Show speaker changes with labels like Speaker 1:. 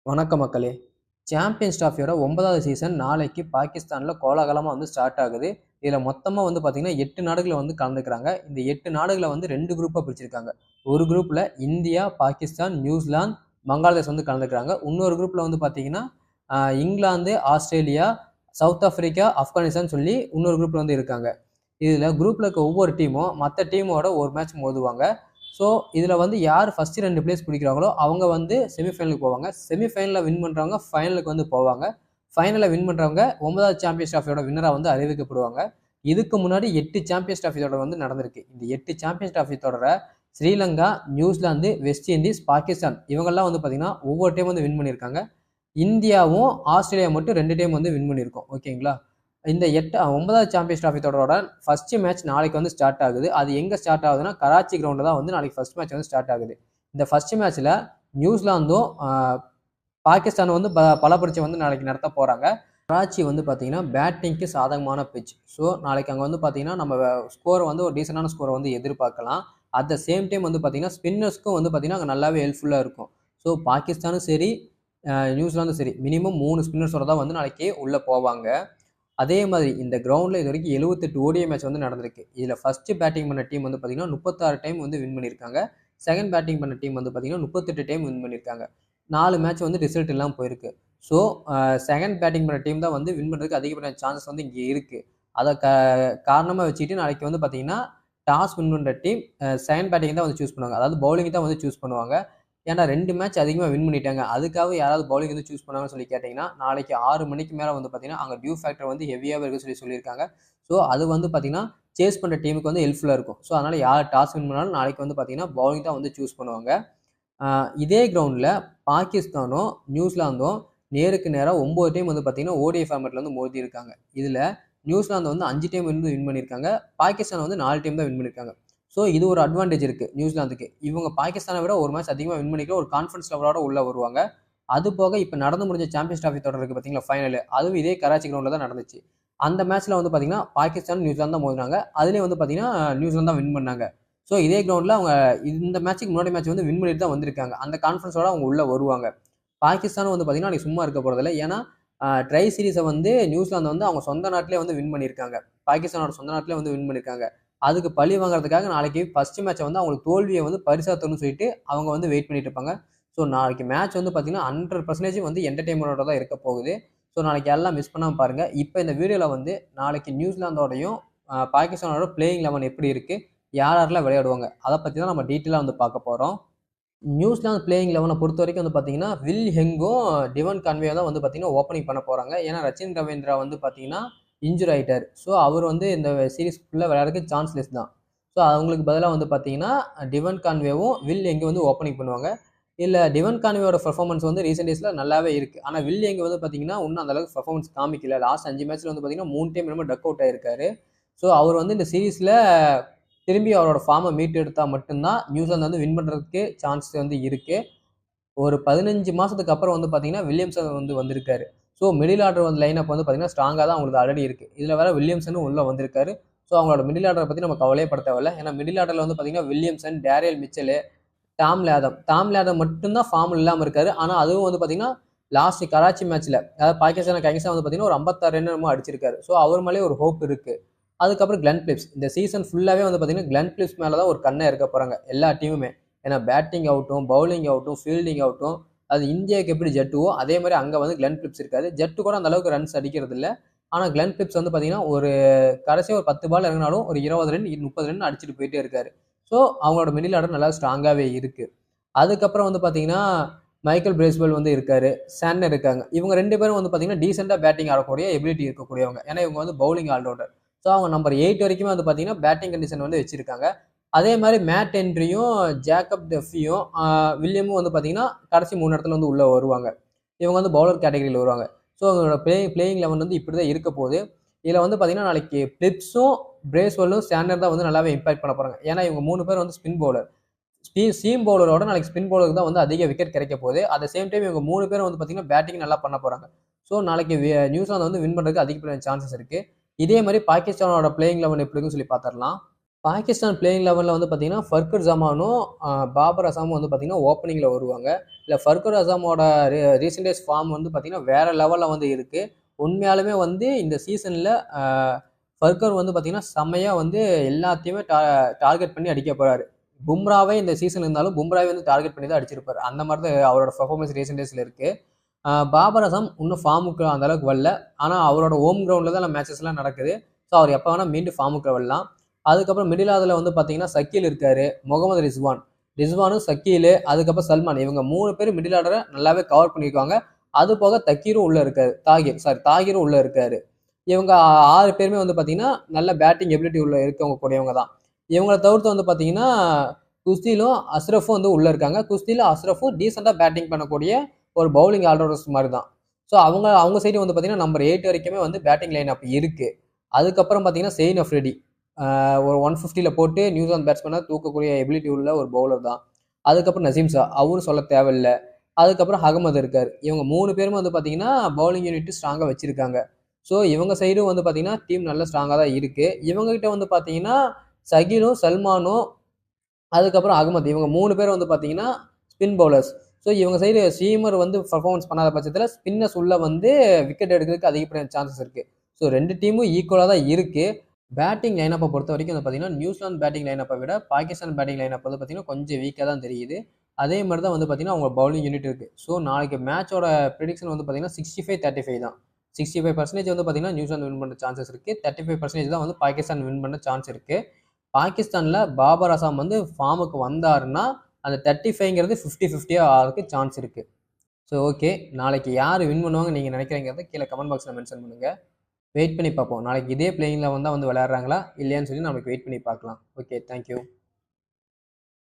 Speaker 1: வணக்கம் மக்களே. சாம்பியன்ஸ் டிராஃபியோட 9வது சீசன் நாளைக்கு பாகிஸ்தானில் கோலாகலமாக ஸ்டார்ட் ஆகுது. இதில் மொத்தமாக பார்த்தீங்கன்னா 8 நாடுகளை கலந்துக்கிறாங்க. இந்த 8 நாடுகளை 2 குரூப்பாக பிரிச்சிருக்காங்க. ஒரு குரூப்பில் இந்தியா, பாகிஸ்தான், நியூசிலாந்து, பங்களாதேஷ் கலந்துக்கிறாங்க. இன்னொரு குரூப்பில் பார்த்தீங்கன்னா England, Australia, south Africa, Afghanistan சொல்லி இன்னொரு குரூப்பில் இருக்காங்க. இதில் குரூப்பில் இருக்க ஒவ்வொரு டீமும் மற்ற டீமோட ஒரு மேட்ச் மோதுவாங்க. ஸோ இதில் யார் ஃபஸ்ட்டு 2 பிளேஸ் பிடிக்கிறாங்களோ அவங்க செமிஃபைனலுக்கு போவாங்க. செமிஃபைனலில் வின் பண்ணுறவங்க ஃபைனலுக்கு போவாங்க. ஃபைனலில் வின் பண்ணுறவங்க 9வது சாம்பியன்ஸ் டிராஃபியோட வின்னராக அறிவிக்கப்படுவாங்க. இதுக்கு முன்னாடி 8 சாம்பியன்ஸ் டிராஃபி தொடர் நடந்திருக்கு. இந்த 8 சாம்பியன்ஸ் டிராஃபி தொடரை Sri Lanka, New Zealand, west Indies, Pakistan இவங்கெல்லாம் பார்த்தீங்கன்னா ஒவ்வொரு டைம் வின் பண்ணியிருக்காங்க. இந்தியாவும் ஆஸ்திரேலியா மட்டும் 2 டைம் வின் பண்ணியிருக்கோம். ஓகேங்களா? இந்த 9வது சாம்பியன்ஸ் டிராஃபி தொடரோட ஃபர்ஸ்ட் மேட்ச் நாளைக்கு ஸ்டார்ட் ஆகுது. அது எங்கே ஸ்டார்ட் ஆகுதுன்னா கராச்சி கிரவுண்டில் தான் நாளைக்கு ஃபர்ஸ்ட் மேட்ச் ஸ்டார்ட் ஆகுது. இந்த ஃபர்ஸ்ட் மேட்ச்சில் நியூசிலாந்தும் பாகிஸ்தானும் பலப்பரிச்சை நாளைக்கு நடத்த போகிறாங்க. கராச்சி பார்த்தீங்கன்னா பேட்டிங்க்கு சாதகமான பிச். ஸோ நாளைக்கு அங்கே பார்த்தீங்கன்னா நம்ம ஸ்கோரை ஒரு டீசெண்டான ஸ்கோரை எதிர்பார்க்கலாம். அட் த சேம் டைம் பார்த்தீங்கன்னா ஸ்பின்னர்ஸ்க்கும் பார்த்தீங்கன்னா அங்கே நல்லாவே ஹெல்ப்ஃபுல்லாக இருக்கும். ஸோ பாகிஸ்தானும் சரி, நியூசிலாந்தும் சரி, மினிமம் 3 ஸ்பின்னர்ஸோட தான் நாளைக்கு உள்ளே போவாங்க. அதே மாதிரி இந்த கிரவுண்டில் இது வரைக்கும் 78 ஓடிஐ மேட்ச் நடந்திருக்கு. இதில் ஃபர்ஸ்ட் பேட்டிங் பண்ண டீம் பார்த்தீங்கன்னா 36 டைம் வின் பண்ணியிருக்காங்க. செகண்ட் பேட்டிங் பண்ண டீம் பார்த்தீங்கன்னா 38 டைம் வின் பண்ணியிருக்காங்க. 4 மேட்ச் ரிசல்ட் இல்லாமல் போயிருக்கு. ஸோ செகண்ட் பேட்டிங் பண்ண டீம் தான் வின் பண்ணுறதுக்கு அதிகப்படியான சான்சஸ் இங்கே இருக்குது. அதை காரணமாக வச்சுக்கிட்டு நாளைக்கு பார்த்தீங்கன்னா டாஸ் வின் பண்ணுற டீம் செகண்ட் பேட்டிங் தான் சூஸ் பண்ணுவாங்க. அதாவது பவுலிங் தான் சூஸ் பண்ணுவாங்க. ஏன்னா 2 மேட்ச் அதிகமாக வின் பண்ணிட்டாங்க. அதுக்காக யாராவது பவுலிங் சூஸ் பண்ணாங்கன்னு சொல்லி கேட்டிங்கன்னா நாளைக்கு 6 மணிக்கு மேலே பார்த்தீங்கன்னா அங்கே டியூ ஃபேக்டர் ஹெவியாகவே இருக்குன்னு சொல்லியிருக்காங்க. ஸோ அது பார்த்தீங்கன்னா சேஸ் பண்ணுற டீமுக்கு ஹெல்ப்ஃபுல்லாக இருக்கும். ஸோ அதனால் யார் டாஸ் வின் பண்ணாலும் நாளைக்கு பார்த்தீங்கன்னா பவுலிங் தான் சூஸ் பண்ணுவாங்க. இதே கிரவுண்டில் பாகிஸ்தானும் நியூசிலாந்தும் நேருக்கு நேராக 9 டைம் பார்த்தீங்கன்னா ஓடிஐ ஃபார்மேட்டில் மோதி இருக்காங்க. இதில் நியூசிலாந்து 5 டைம் வின் பண்ணியிருக்காங்க. பாகிஸ்தான் 4 டைம் தான் வின் பண்ணியிருக்காங்க. ஸோ இது ஒரு அட்வான்டேஜ் இருக்குது நியூசிலாந்துக்கு. இவங்க பாகிஸ்தானை விட ஒரு மேட்ச் அதிகமாக வின் பண்ணிக்கிற ஒரு கான்ஃபிடன்ஸ் லெவலோட உள்ளே வருவாங்க. அது போக இப்போ நடந்து முடிஞ்ச சாம்பியன்ஸ் டிராஃபி தொடர் இருக்குது பார்த்தீங்களா, ஃபைனல். அதுவும் இதே கராச்சி கிரவுண்டில் தான் நடந்துச்சு. அந்த மேட்ச்சில் பார்த்தீங்கன்னா பாகிஸ்தான், நியூசிலாந்து தான் மோதினாங்க. அதுலேயும் பார்த்தீங்கன்னா நியூசிலாந்து தான் வின் பண்ணாங்க. ஸோ இதே கிரவுண்டில் அவங்க இந்த மேட்ச்சுக்கு முன்னாடி மேட்ச் வின் பண்ணிட்டு தான் வந்திருக்காங்க. அந்த கான்ஃபிடன்ஸோட அவங்க உள்ளே வருவாங்க. பாகிஸ்தானும் பார்த்தீங்கன்னா அன்றைக்கி சும்மா இருக்க போகிறதில்ல. ஏன்னா ட்ரை சீரீஸை நியூசிலாந்து அவங்க சொந்த நாட்டிலே வின் பண்ணியிருக்காங்க. பாகிஸ்தானோட சொந்த நாட்டிலே வின் பண்ணியிருக்காங்க. அதுக்கு பழி வாங்குறதுக்காக நாளைக்கு ஃபர்ஸ்ட் மேட்சை அவங்களுக்கு தோல்வியை பரிசா தரணும்னு சொல்லிட்டு அவங்க வெயிட் பண்ணிட்டு இருப்பாங்க. ஸோ நாளைக்கு மேட்ச் பார்த்தீங்கன்னா 100% என்டர்டைன்மெண்டோட தான் இருக்க போகுது. ஸோ நாளைக்கு எல்லாம் மிஸ் பண்ணாமல் பாருங்கள். இப்போ இந்த வீடியோவில் நாளைக்கு நியூசிலாந்தோடையும் பாகிஸ்தானோட பிளேயிங் 11 எப்படி இருக்குது, யார் யாரெல்லாம் விளையாடுவாங்க, அதை பற்றி தான் நம்ம டீட்டெயிலாக பார்க்க போகிறோம். நியூசிலாந்து பிளேயிங் 11 பொறுத்த வரைக்கும் பார்த்தீங்கன்னா வில் ஹெங்கும் டிவன் கான்வே தான் பார்த்தீங்கன்னா ஓப்பனிங் பண்ண போகிறாங்க. ஏன்னா ரச்சின் ரவீந்திரா பார்த்தீங்கன்னா இன்ஜுரி ஆகிட்டார். ஸோ அவர் இந்த சீரீஸ் ஃபுல்லாக விளையாடுறதுக்கு சான்ஸ்லெஸ் தான். ஸோ அவங்களுக்கு பதிலாக பார்த்தீங்கன்னா டிவன் கான்வேவும் வில் எங்கே ஓப்பனிங் பண்ணுவாங்க. இல்லை டிவன் கான்வேயோட பர்ஃபார்மன்ஸ் ரீசெண்ட் டேஸில் நல்லாவே இருக்குது. ஆனால் வில் எங்கே பார்த்தீங்கன்னா இன்னும் அந்தளவுக்கு பர்ஃபார்மன்ஸ் காமிக்கல. லாஸ்ட் 5 மேட்ச்சில் பார்த்தீங்கன்னா 3 டைம் என்னமோ டக் அவுட் ஆயிருக்காரு. ஸோ அவர் இந்த சீரீஸில் திரும்பி அவரோட ஃபார்மை மீட்டு எடுத்தால் மட்டும்தான் நியூசிலாந்து வின் பண்ணுறதுக்கு சான்ஸ் இருக்குது. ஒரு 15 மாதத்துக்கு அப்புறம் பார்த்தீங்கன்னா வில்லியம்சன் வந்திருக்காரு. ஸோ மிடில் ஆர்டர் லைனப் பார்த்தீங்கன்னா ஸ்ட்ராங்காக தான் அவங்களுக்கு ஆல்ரெடி இருக்குது. இதில் வேறு வில்லியம்சனும் உள்ளே வந்திருக்காரு. ஸோ அவங்களோட மிடில் ஆர்டரை பற்றி நம்ம கவலையே பட தேவையில்ல. ஏன்னா மிடில் ஆர்டரில் பார்த்தீங்கன்னா வில்லியம்சன், டேரியல் மிச்சலு, டாம் லேதம் மட்டும்தான் ஃபார்ம் இல்லாமல் இருக்காரு. ஆனால் அதுவும் பார்த்தீங்கன்னா லாஸ்ட் கராச்சி மேட்ச்சில், அதாவது பாகிஸ்தான் கைங்ஸாக பார்த்தீங்கன்னா ஒரு 56 ரன் அடிச்சிருக்காரு. ஸோ அவர் மேலே ஒரு ஹோப் இருக்குது. அதுக்கப்புறம் கிளென் பிலிப்ஸ் இந்த சீசன் ஃபுல்லாகவே பார்த்தீங்கன்னா கிளென் பிலிப்ஸ் மேலே தான் ஒரு கண்ணை இருக்க போகிறாங்க எல்லா டீமுமே. ஏன்னா பேட்டிங் ஆகட்டும், பவுலிங் ஆகட்டும், ஃபீல்டிங் ஆகட்டும், அது இந்தியாவுக்கு எப்படி ஜட்டுவோ அதே மாதிரி அங்கே கிளென் பிலிப்ஸ் இருக்காது. ஜட்டு கூட அந்த அளவுக்கு ரன்ஸ் அடிக்கிறது இல்லை. ஆனால் கிளென் பிலிப்ஸ் பார்த்தீங்கன்னா ஒரு கடைசியாக ஒரு 10 பால் இறங்கினாலும் ஒரு 20 ரன் 30 ரன் அடிச்சுட்டு போயிட்டே இருக்காரு. ஸோ அவங்களோட மிடில் ஆர்டர் நல்லா ஸ்ட்ராங்காகவே இருக்குது. அதுக்கப்புறம் பார்த்தீங்கன்னா மைக்கேல் பிரேஸ்வெல் இருக்காரு, சான்னர் இருக்காங்க. இவங்க 2 பேரும் பார்த்தீங்கன்னா டீசெண்டாக பேட்டிங் ஆடக்கூடிய எபிலிட்டி இருக்கக்கூடியவங்க. ஏன்னா இவங்க பவுலிங் ஆல்ரவுண்டர். ஸோ அவங்க நம்பர் 8 வரைக்குமே பார்த்தீங்கன்னா பேட்டிங் கண்டிஷன் வச்சிருக்காங்க. அதே மாதிரி மேட் ஹென்ரியும், ஜேக்கப் டெஃபியும், வில்லியமும் பார்த்தீங்கன்னா கடைசி 3 இடத்துல உள்ளே வருவாங்க. இவங்க பவுலர் கேட்டகரியில் வருவாங்க. ஸோ அவங்களோட பிளேயிங் 11 இப்படி தான் இருக்க போகுது. இதில் பார்த்தீங்கன்னா நாளைக்கு பிலிப்ஸும் பிரேஸ்வெல்லும் சான்னர் தான் நல்லாவே இம்பாக்ட் பண்ண போகிறாங்க. ஏன்னா இவங்க 3 பேர் ஸ்பின் பவுலர். சீம் பவுலரோட நாளைக்கு ஸ்பின் பவுலருக்கு தான் அதிக விக்கெட் கிடைக்க போகுது. அட் த சேம் டைம் இவங்க 3 பேரும் பார்த்தீங்கன்னா பேட்டிங் நல்லா பண்ண போகிறாங்க. ஸோ நாளைக்கு நியூசிலாந்து வின் பண்ணுறதுக்கு அதிகப்படியான சான்சஸ் இருக்குது. இதே மாதிரி பாகிஸ்தானோட பிளேயிங் 11 எப்படி இருக்குன்னு சொல்லி பார்த்துடலாம். பாகிஸ்தான் பிளேயிங் லெவனில் வந்து பார்த்தீங்கன்னா ஃபர்கர் ஜமானும் பாபர் அசாமும் வந்து பார்த்தீங்கன்னா ஓப்பனிங்கில் வருவாங்க. இல்லை ஃபர்கர் அசாமோட ரீசெண்டேஸ் ஃபார்ம் வந்து பார்த்தீங்கன்னா வேற லெவலில் வந்து இருக்குது. உண்மையாலுமே வந்து இந்த சீசனில் ஃபர்கர் வந்து பார்த்தீங்கன்னா செம்மையாக வந்து எல்லாத்தையுமே டார்கெட் பண்ணி அடிக்க போகிறாரு. பும்ராவே இந்த சீசன் இருந்தாலும் பும்ராவே வந்து டார்கெட் பண்ணி தான் அடிச்சிருப்பாரு. அந்த மாதிரி தான் அவரோட பர்ஃபார்மன்ஸ் ரீசெண்ட் டேஸில் இருக்குது. பாபர் அசாம் இன்னும் ஃபார்முக்கு அந்த அளவுக்கு வரல. ஆனால் அவரோட ஹோம் கிரவுண்டில் தான் மேட்சஸ்லாம் நடக்குது. ஸோ அவர் எப்போ வேணால் மீண்டும் ஃபார்முக்கு வரலாம். அதுக்கப்புறம் மிடில் ஆர்டரில் வந்து பார்த்தீங்கன்னா சக்கீல் இருக்காரு, முகமது ரிஸ்வானும் சக்கீல், அதுக்கப்புறம் சல்மான், இவங்க 3 பேர் மிடில் ஆர்டரை நல்லாவே கவர் பண்ணியிருக்காங்க. அது போக தக்கீரும் உள்ள இருக்காரு, தாகிரும் உள்ள இருக்காரு. இவங்க 6 பேருமே வந்து பார்த்தீங்கன்னா நல்ல பேட்டிங் எபிலிட்டி உள்ள இருக்கவங்க கூடியவங்க தான். இவங்களை தவிர்த்து வந்து பார்த்தீங்கன்னா குஸ்திலும் அஸ்ரஃபும் வந்து உள்ள இருக்காங்க. குஸ்திலும் அஸ்ரஃபும் டீசெண்டாக பேட்டிங் பண்ணக்கூடிய ஒரு பவுலிங் ஆல்ரவுண்டர்ஸ் மாதிரி தான். ஸோ அவங்க சைடு வந்து பார்த்தீங்கன்னா நம்பர் 8 வரைக்குமே வந்து பேட்டிங் லைன் அப் இருக்கு. அதுக்கப்புறம் பார்த்தீங்கன்னா செயின் அஃப்ரிடி ஒரு 150 போட்டு நியூசிலாந்து பேட்ஸ்மேனை தூக்கக்கூடிய எபிலிட்டி உள்ள ஒரு பவுலர் தான். அதுக்கப்புறம் நசீம் ஷா, அவரும் சொல்ல தேவையில்லை. அதுக்கப்புறம் அகமது இருக்கார். இவங்க 3 பேருமே வந்து பார்த்தீங்கன்னா பவுலிங் யூனிட் ஸ்ட்ராங்காக வச்சிருக்காங்க. ஸோ இவங்க சைடும் வந்து பார்த்தீங்கன்னா டீம் நல்ல ஸ்ட்ராங்காக தான் இருக்கு. இவங்க கிட்ட வந்து பார்த்தீங்கன்னா சகிலும் சல்மானும் அதுக்கப்புறம் அகமது, இவங்க 3 பேரும் வந்து பார்த்தீங்கன்னா ஸ்பின் பவுலர்ஸ். ஸோ இவங்க சைடு சீமர் வந்து பர்ஃபார்மன்ஸ் பண்ணாத பட்சத்தில் ஸ்பின்னர்ஸ் உள்ள வந்து விக்கெட் எடுக்கிறதுக்கு அதிகப்படியான சான்சஸ் இருக்கு. ஸோ 2 டீமும் ஈக்குவலாக தான் இருக்கு. பேட்டிங் லைனப்பை பொறுத்த வரைக்கும் வந்து பார்த்தீங்கன்னா நியூசிலாந்து பேட்டிங் லைனப்பை விட பாகிஸ்தான் பேட்டிங் லைனப் வந்து பார்த்தீங்கன்னா கொஞ்சம் வீக்காக தான் தெரியுது. அதே மாதிரி தான் வந்து பார்த்தீங்கன்னா அவங்க பவுலிங் யூனிட் இருக்குது. ஸோ நாளைக்கு மேட்சோட ப்ரிடிக்ஷன் வந்து பார்த்தீங்கன்னா 65-35 தான். 65% வந்து பார்த்தீங்கன்னா நியூசிலாந்து வின் பண்ணுற சான்சஸ் இருக்குது. 35% தான் வந்து பாகிஸ்தான் வின் பண்ண சான்ஸ் இருக்குது. பாகிஸ்தானில் பாபர் அசாம் வந்து ஃபார்முக்கு வந்தாருன்னா அந்த 35ங்கிறது 50-50 ஆகிறதுக்கு சான்ஸ் இருக்குது. ஸோ ஓகே, நாளைக்கு யார் வின் பண்ணுவாங்க நீங்கள் நினைக்கிறீங்கிறத கீழே கமெண்ட் பாக்ஸில் மென்ஷன் பண்ணுங்கள். வெயிட் பண்ணி பார்ப்போம். நாளைக்கு இதே பிளேயிங்கில் வந்து விளையாடுறாங்களா இல்லையான்னு சொல்லி நமக்கு வெயிட் பண்ணி பார்க்கலாம். Okay, thank you.